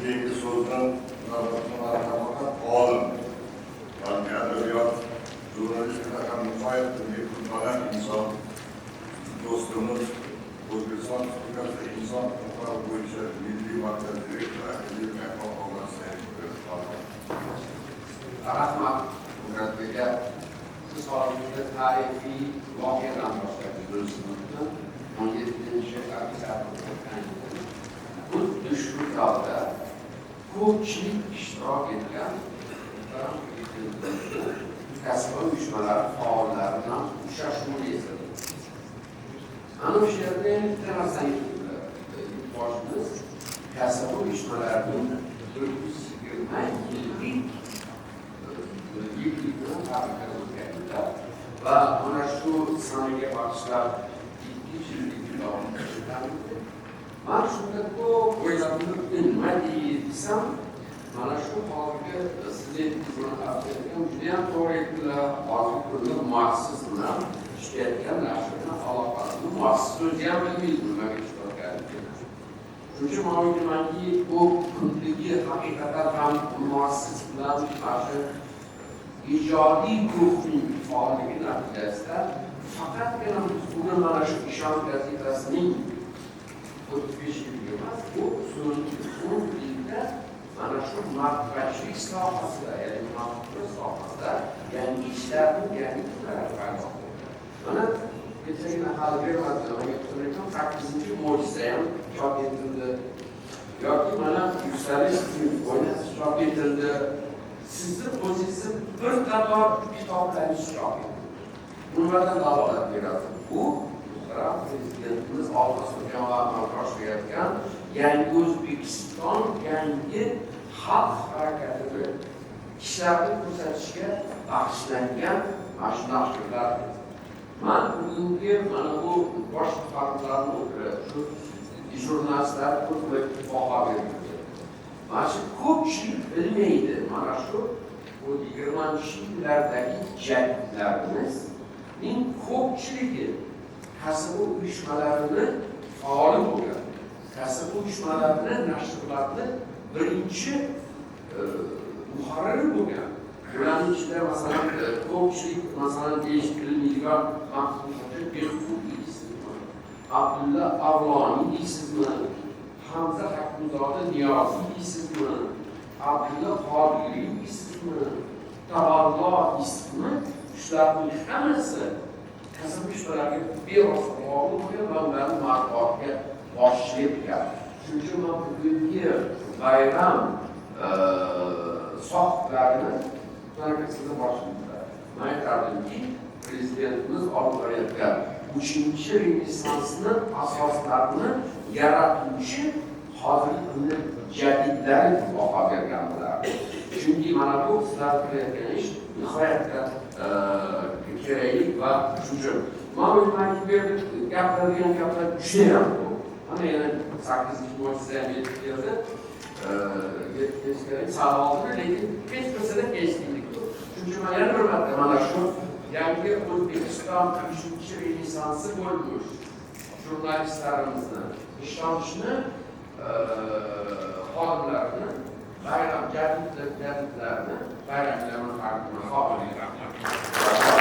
keyingi so'zdan olim, balki adabiyot, jurnalistika ham nihoyatda baland inson, do'stimiz, O'zbekiston Respublikasi inson huquqlari bo'yicha Milliy markaz direktori Akademik Mehmon Rahmat Muratbekka siz holimizda tarixiy voqeadan boshlab o'tishimizni 17-asr xuddi shu davda ko'pchilik ishtirok etgan kasb uyushmalari faollaridan uchrashuvni esladi. Ana o'sha yerda bitta narsani boshimiz kasb uyushmalarining 420 yillik va mana shu sanaga bag'ishlab 200 yillik man shunda ko'p o'ylab nima deysam, mana shu hozirgi siz aytgan judayam to'g'ri aytdilar. Hozirgi kunda maxsus bilan ishlayotgan narsaga aloqali maxsus o'zi ham bilmaydi nimaga ishlayotganligini. Shuning uchun man o'ylaymanki, bu kundagi haqiqatan ham maxsus bilan mana ijodiy guruhning faolligi natijasida faqatgina buni mana shu ishonch gazetasining 35 yillik emas, bu so'ng yilda mana shu matbuotchilik sohasida, ya'ni matbuot sohasida yangi ishlarning yangi turlari paydo bo'ldi. Mana kechagina hali bermadim, 8-mo'jiza ham chop etildi. Yoki mana Yuksalish o'ynasi chop etildi. Sizni o'zingizni bir qator kitoblaringiz chop etildi. Bunlardan dalolat beradi. Bu Prezidentimiz Olmazxon va boshlayotgan yangi O'zbekiston, yangi xalq harakatini ishlarni ko'rsatishga bag'ishlangan mana shu nashrlar. Men bugungi mana bu bosh farqlarni o'tirib, shu jurnalistlar ko'plab baho berdi. Mana shu ko'pchilik bilmaydi. Mana shu 20-yillardagi jadidlarimizning ko'pchiligi kasb uyushmalarini faol bo'lgan, kasb uyushmalarini, nashrlarni birinchi muharriri bo'lgan. Ularning ichida masalan ko'pchilik masalan eshittirilmaydigan Mahmudxo'ja Behbudiy deysizmi, Abdulla Avloniy deysizmi, Hamza Hakimzoda Niyoziy deysizmi, Abdulla Qodiriy deysizmi, Tavallo deysizmi, shularning hammasi kasb uyushmalariga bevosita bog'liq bo'lgan va ularni matbuotga boshchilik qilgan. Shuning uchun man bugungi bayram sohiblarini sizni boshingizda man aytardimki, Prezidentimiz olib borayotgan 3-renessansni asoslarini yaratuvchi hozirgi kunda jadidlar baho bergan bo'lardi. Chunki mana bu sizlar qilayotgan ish nihoyatda kerakli va shuncha. Men o'ylaymanki, bu yerda gapiradigan gaplar judayam ko'p. Mana yana 8-mo'jiza ham yetib keldi. Savolni lekin hech narsada kechliklik yo'q. Shuning uchun men yana bir marta mana shu yangi O'zbekiston 3-renessansi bo'lmuş jurnalistlarimizni, ishonchni xodimlarini, bayram jadidlarini bayramlarni taqdim qilib